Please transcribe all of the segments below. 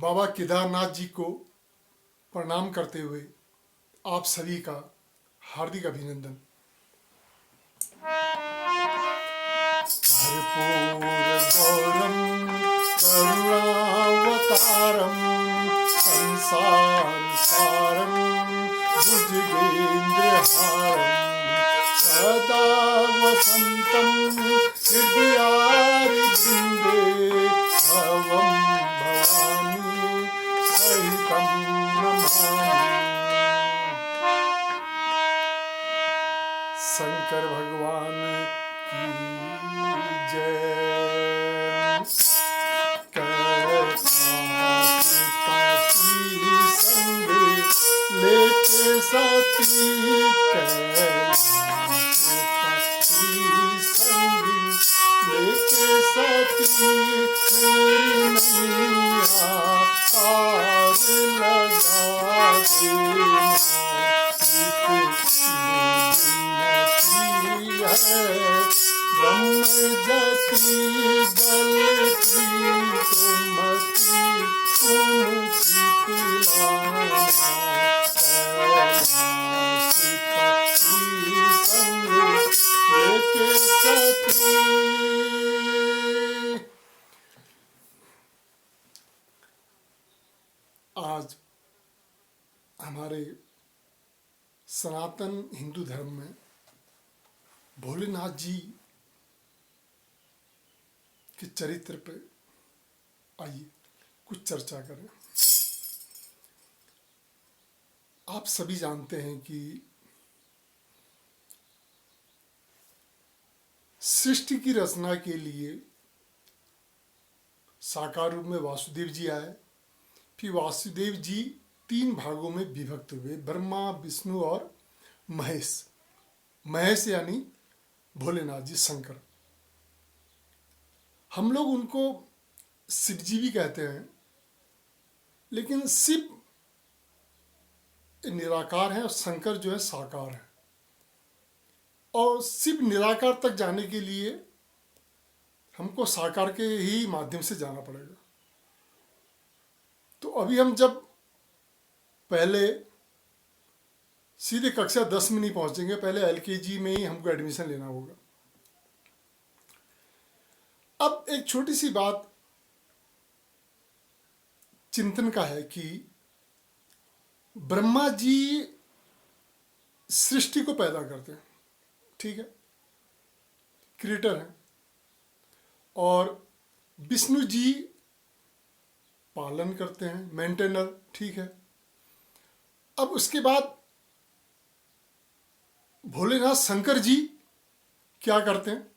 बाबा केदारनाथ जी को प्रणाम करते हुए आप सभी का हार्दिक अभिनंदन। कर्पूर गौरम करुणावतारम संसार सारम भुजगेन्द्रहारम सदा वसंतम हृदयारविंदे भवम भवानी सहितं नमामि। शंकर भगवान की जय। कैलाशपति संग लेके सती कैलाशपति संग लेके सती मेरी नैया पार लगा देना। ब्रह्म जति गलती तो मति तुम चितलाना। कैलाशपति संग लेके सती। आज हमारे सनातन हिंदू धर्म में भोलेनाथ जी के चरित्र पे आइए कुछ चर्चा करें। आप सभी जानते हैं कि सृष्टि की रचना के लिए साकार रूप में वासुदेव जी आए। फिर वासुदेव जी 3 भागों में विभक्त हुए, ब्रह्मा विष्णु और महेश। महेश यानी भोलेनाथ जी, शंकर। हम लोग उनको शिव जी भी कहते हैं, लेकिन शिव निराकार है और शंकर जो है साकार है। और शिव निराकार तक जाने के लिए हमको साकार के ही माध्यम से जाना पड़ेगा। तो अभी हम जब पहले सीधे कक्षा 10 में नहीं पहुंचेंगे, पहले LKG में ही हमको एडमिशन लेना होगा। अब एक छोटी सी बात चिंतन का है कि ब्रह्मा जी सृष्टि को पैदा करते हैं, ठीक है, क्रिएटर हैं, और विष्णु जी पालन करते हैं, मेंटेनर, ठीक है। अब उसके बाद भोलेनाथ शंकर जी क्या करते हैं?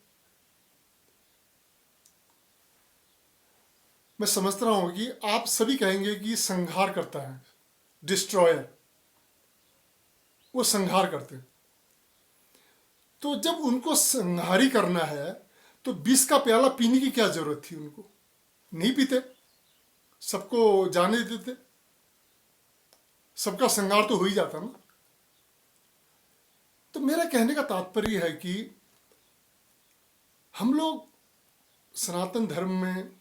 मैं समझ रहा हूं कि आप सभी कहेंगे कि संहार करता है, डिस्ट्रॉयर, वो संहार करते हैं। तो जब उनको संहारी करना है तो विष का प्याला पीने की क्या जरूरत थी? उनको नहीं पीते, सबको जाने देते, सबका संहार तो हो ही जाता ना। तो मेरा कहने का तात्पर्य है कि हम लोग सनातन धर्म में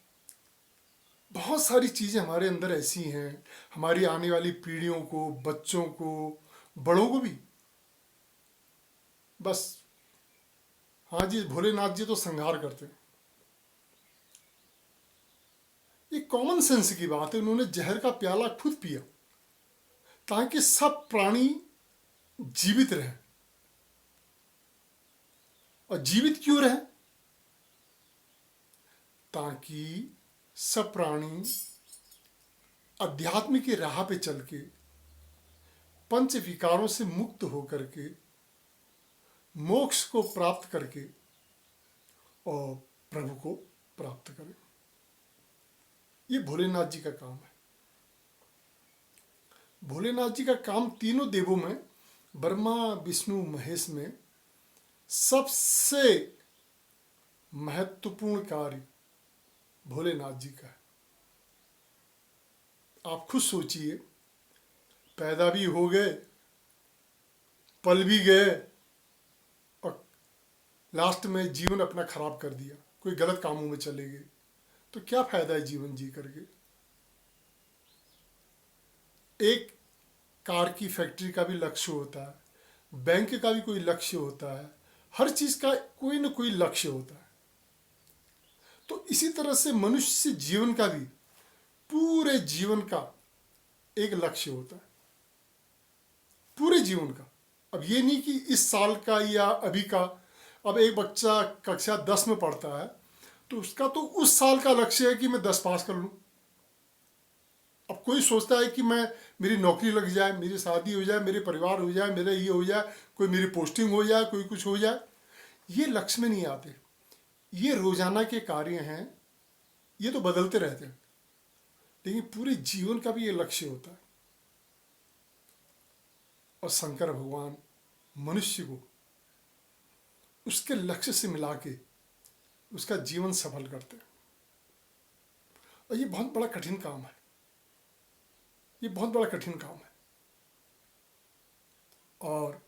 बहुत सारी चीज़ें हमारे अंदर ऐसी हैं, हमारी आने वाली पीढ़ियों को, बच्चों को, बड़ों को भी, बस हाँ जी भोलेनाथ जी तो संहार करते हैं। ये कॉमन सेंस की बात है। उन्होंने जहर का प्याला खुद पिया ताकि सब प्राणी जीवित रहें। और जीवित क्यों रहे? ताकि सब प्राणी अध्यात्म की राह पे चल के पंच विकारों से मुक्त होकर के मोक्ष को प्राप्त करके और प्रभु को प्राप्त करें। ये भोलेनाथ जी का काम है। भोलेनाथ जी का काम तीनों देवों में, ब्रह्मा विष्णु महेश में सबसे महत्वपूर्ण कार्य भोलेनाथ जी का है। आप खुद सोचिए, पैदा भी हो गए, पल भी गए, और लास्ट में जीवन अपना खराब कर दिया, कोई गलत कामों में चले गए, तो क्या फायदा है जीवन जी करके? एक कार की फैक्ट्री का भी लक्ष्य होता है, बैंक का भी कोई लक्ष्य होता है, हर चीज का कोई ना कोई लक्ष्य होता है। तो इसी तरह से मनुष्य जीवन का भी, पूरे जीवन का एक लक्ष्य होता है, पूरे जीवन का। अब ये नहीं कि इस साल का या अभी का। अब एक बच्चा कक्षा 10 में पढ़ता है तो उसका तो उस साल का लक्ष्य है कि मैं 10 पास कर लूं। अब कोई सोचता है कि मेरी नौकरी लग जाए, मेरी शादी हो जाए, मेरे परिवार हो जाए, मेरा ये हो जाए, कोई मेरी पोस्टिंग हो जाए, कोई कुछ हो जाए। ये लक्ष्य में नहीं आते। ये रोजाना के कार्य हैं, ये तो बदलते रहते हैं, लेकिन पूरे जीवन का भी ये लक्ष्य होता है। और शंकर भगवान मनुष्य को उसके लक्ष्य से मिला के उसका जीवन सफल करते हैं। और ये बहुत बड़ा कठिन काम है, ये बहुत बड़ा कठिन काम है। और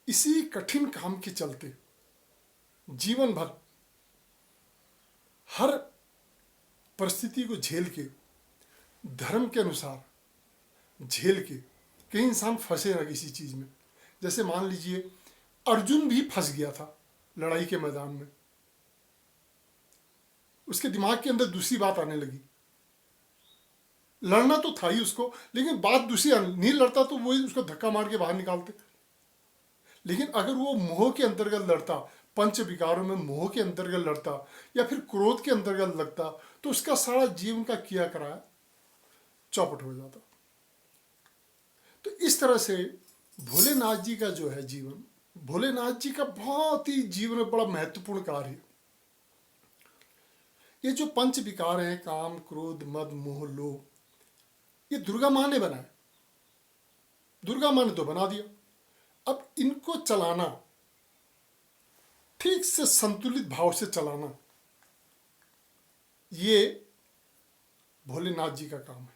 इसी कठिन काम के चलते जीवन भर हर परिस्थिति को झेल के, धर्म के अनुसार झेल के, कहीं इंसान फंसे ना किसी चीज में। जैसे मान लीजिए अर्जुन भी फंस गया था लड़ाई के मैदान में, उसके दिमाग के अंदर दूसरी बात आने लगी। लड़ना तो था ही उसको, लेकिन बात दूसरी नहीं लड़ता तो वही उसको धक्का मार के बाहर निकालते। लेकिन अगर वो मोह के अंतर्गत लड़ता, पंच विकारों में मोह के अंतर्गत लड़ता या फिर क्रोध के अंतर्गत लगता, तो उसका सारा जीवन का किया कराया चौपट हो जाता। तो इस तरह से भोलेनाथ जी का जो है जीवन, भोलेनाथ जी का बहुत ही जीवन में बड़ा महत्वपूर्ण कार्य है। ये जो पंच विकार हैं, काम क्रोध मद मोह लोभ, ये दुर्गा माँ ने बनाए। दुर्गा माँ ने तो बना दिया। अब इनको चलाना, ठीक से संतुलित भाव से चलाना, ये भोलेनाथ जी का काम है।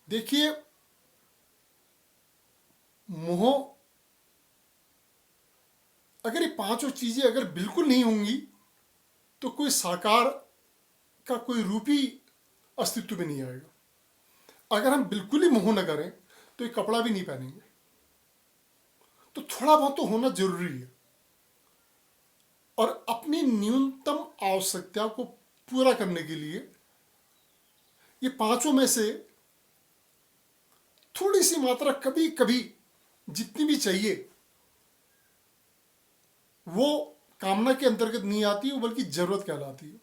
देखिए मोह, अगर ये पांचों चीजें अगर बिल्कुल नहीं होंगी तो कोई साकार का कोई रूप ही अस्तित्व में नहीं आएगा। अगर हम बिल्कुल ही मोह न करें तो ये कपड़ा भी नहीं पहनेंगे। तो थोड़ा बहुत तो होना जरूरी है। और अपनी न्यूनतम आवश्यकता को पूरा करने के लिए ये पांचों में से थोड़ी सी मात्रा कभी कभी जितनी भी चाहिए वो कामना के अंतर्गत नहीं आती है, बल्कि जरूरत कहलाती है।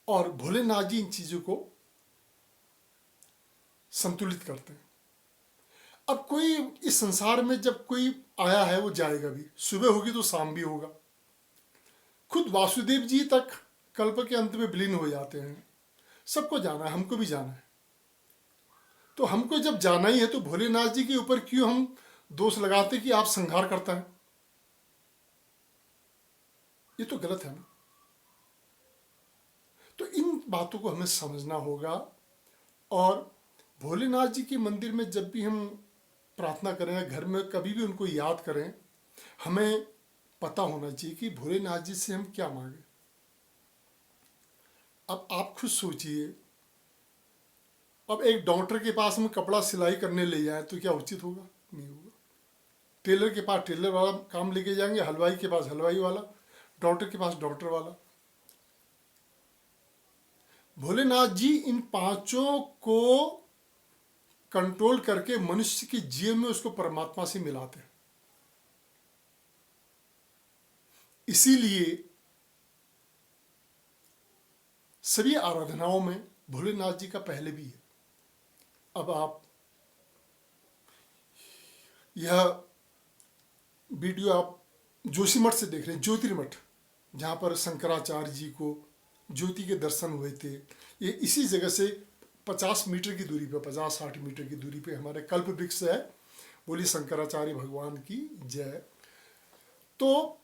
और भोलेनाथ जी इन चीजों को संतुलित करते हैं। अब कोई इस संसार में जब कोई आया है वो जाएगा भी, सुबह होगी तो शाम भी होगा। खुद वासुदेव जी तक कल्प के अंत में विलीन हो जाते हैं। सबको जाना है, हमको भी जाना है। तो हमको जब जाना ही है तो भोलेनाथ जी के ऊपर क्यों हम दोष लगाते कि आप संहार करता है? ये तो गलत है ना। तो इन बातों को हमें समझना होगा। और भोलेनाथ जी के मंदिर में जब भी हम प्रार्थना करें, घर में कभी भी उनको याद करें, हमें पता होना चाहिए कि भोलेनाथ जी से हम क्या मांगे। अब आप खुद सोचिए, अब एक डॉक्टर के पास हम कपड़ा सिलाई करने ले जाएं तो क्या उचित होगा? नहीं होगा। टेलर के पास टेलर वाला काम लेके जाएंगे, हलवाई के पास हलवाई वाला, डॉक्टर के पास डॉक्टर वाला। भोलेनाथ जी इन पांचों को कंट्रोल करके मनुष्य के जीवन में उसको परमात्मा से मिलाते हैं। इसीलिए सभी आराधनाओं में भोलेनाथ जी का पहले भी है। अब आप यह वीडियो आप जोशीमठ से देख रहे हैं, ज्योतिर्मठ, जहाँ पर शंकराचार्य जी को ज्योति के दर्शन हुए थे। ये इसी जगह से 50 मीटर की दूरी पे, 50-60 मीटर की दूरी पे हमारे कल्प वृक्ष है। बोली शंकराचार्य भगवान की जय। तो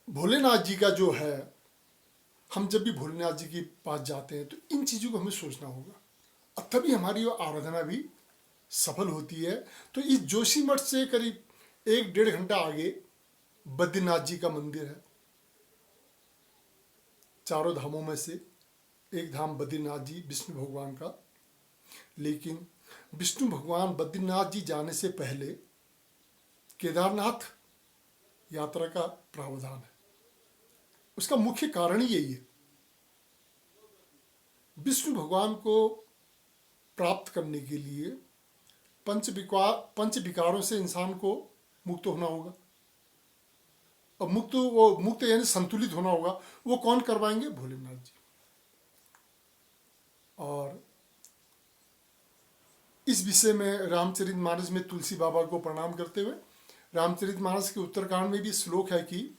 भोलेनाथ जी का जो है, हम जब भी भोलेनाथ जी के पास जाते हैं तो इन चीज़ों को हमें सोचना होगा, और तभी हमारी आराधना भी सफल होती है। तो इस जोशीमठ से करीब 1-1.5 घंटा आगे बद्रीनाथ जी का मंदिर है। चारों धामों में से एक धाम बद्रीनाथ जी विष्णु भगवान का, लेकिन विष्णु भगवान बद्रीनाथ जी जाने से पहले केदारनाथ यात्रा का प्रावधान है। उसका मुख्य कारण ही यही है, विष्णु भगवान को प्राप्त करने के लिए पंच विकारों से इंसान को मुक्त होना होगा। और मुक्त यानी संतुलित होना होगा। वो कौन करवाएंगे? भोलेनाथ जी। और इस विषय में रामचरितमानस में तुलसी बाबा को प्रणाम करते हुए रामचरितमानस के उत्तरकांड में भी श्लोक है कि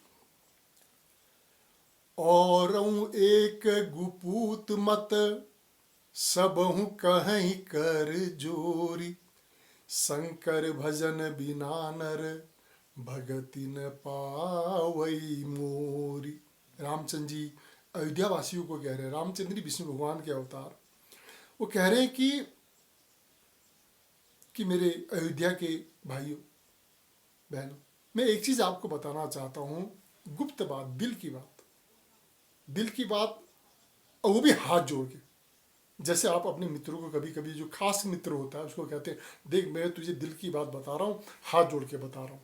और एक गुपूत मत सबहु कहीं कर जोरी, शंकर भजन बिना नर भगति न पावई मोरी। रामचंद्र जी अयोध्या वासियों को कह रहे हैं, रामचंद्र विष्णु भगवान के अवतार, वो कह रहे हैं कि मेरे अयोध्या के भाइयों बहनों, मैं एक चीज आपको बताना चाहता हूँ, गुप्त बात, दिल की बात, और वो भी हाथ जोड़ के। जैसे आप अपने मित्रों को कभी कभी, जो खास मित्र होता है उसको कहते हैं, देख मैं तुझे दिल की बात बता रहा हूँ, हाथ जोड़ के बता रहा हूँ।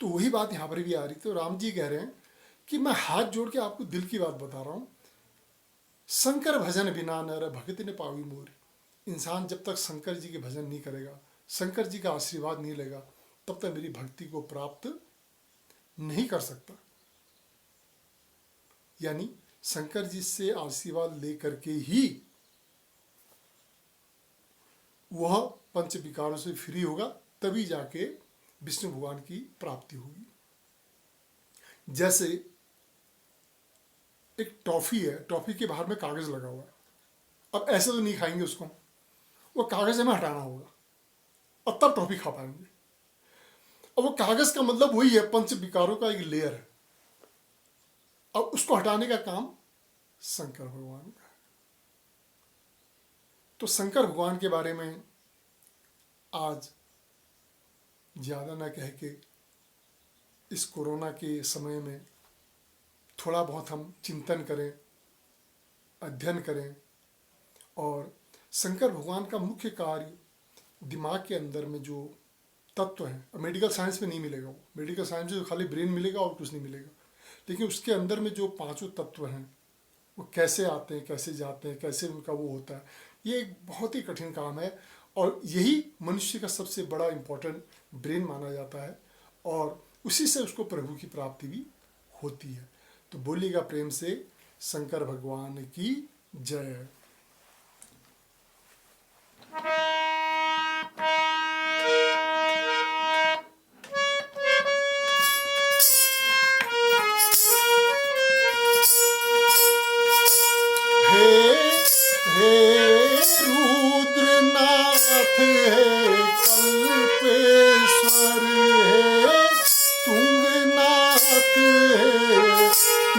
तो वही बात यहाँ पर भी आ रही थी। तो राम जी कह रहे हैं कि मैं हाथ जोड़ के आपको दिल की बात बता रहा हूँ, शंकर भजन बिना नर भगति ने पावी मोरी। इंसान जब तक शंकर जी के भजन नहीं करेगा, शंकर जी का आशीर्वाद नहीं लेगा, तब तक मेरी भक्ति को प्राप्त नहीं कर सकता। यानी शंकर जी से आशीर्वाद लेकर के ही वह पंच विकारों से फ्री होगा, तभी जाके विष्णु भगवान की प्राप्ति होगी। जैसे एक टॉफी है, टॉफी के बाहर में कागज लगा हुआ है, अब ऐसे तो नहीं खाएंगे उसको, वो कागज हमें हटाना होगा और तब टॉफी खा पाएंगे। अब वो कागज का मतलब वही है, पंच विकारों का एक लेयर है। अब उसको हटाने का काम शंकर भगवान का है। तो शंकर भगवान के बारे में आज ज़्यादा ना कह के इस कोरोना के समय में थोड़ा बहुत हम चिंतन करें, अध्ययन करें। और शंकर भगवान का मुख्य कार्य दिमाग के अंदर में जो तत्व हैं, मेडिकल साइंस में नहीं मिलेगा, वो मेडिकल साइंस में खाली ब्रेन मिलेगा और कुछ नहीं मिलेगा, लेकिन उसके अंदर में जो पांचों तत्व हैं वो कैसे आते हैं, कैसे जाते हैं, कैसे उनका वो होता है, ये एक बहुत ही कठिन काम है। और यही मनुष्य का सबसे बड़ा इम्पोर्टेंट ब्रेन माना जाता है, और उसी से उसको प्रभु की प्राप्ति भी होती है। तो बोलिएगा प्रेम से, शंकर भगवान की जय।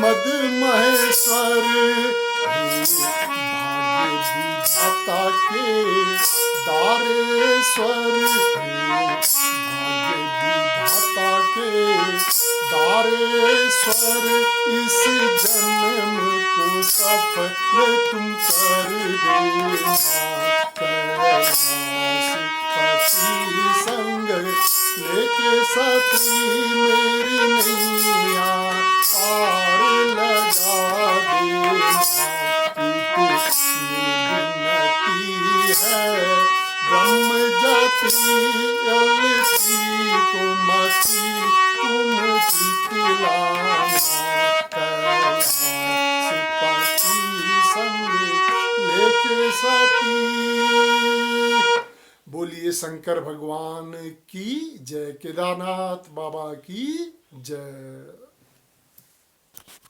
मद महेश्वर भाग्य विधाता के दारेश्वर, भाग्य विधाता के दारेश्वर, इस जन्म को सफल तुम कर देना। कैलाश पति संग लेके सती मेरी नैया पार लगा देना। विनती है ब्रह्म जाति अलसी को मती तुम जितलाना। कैलाश पति संग लेके सती। बोलिए शंकर भगवान की जय, केदारनाथ बाबा की जय।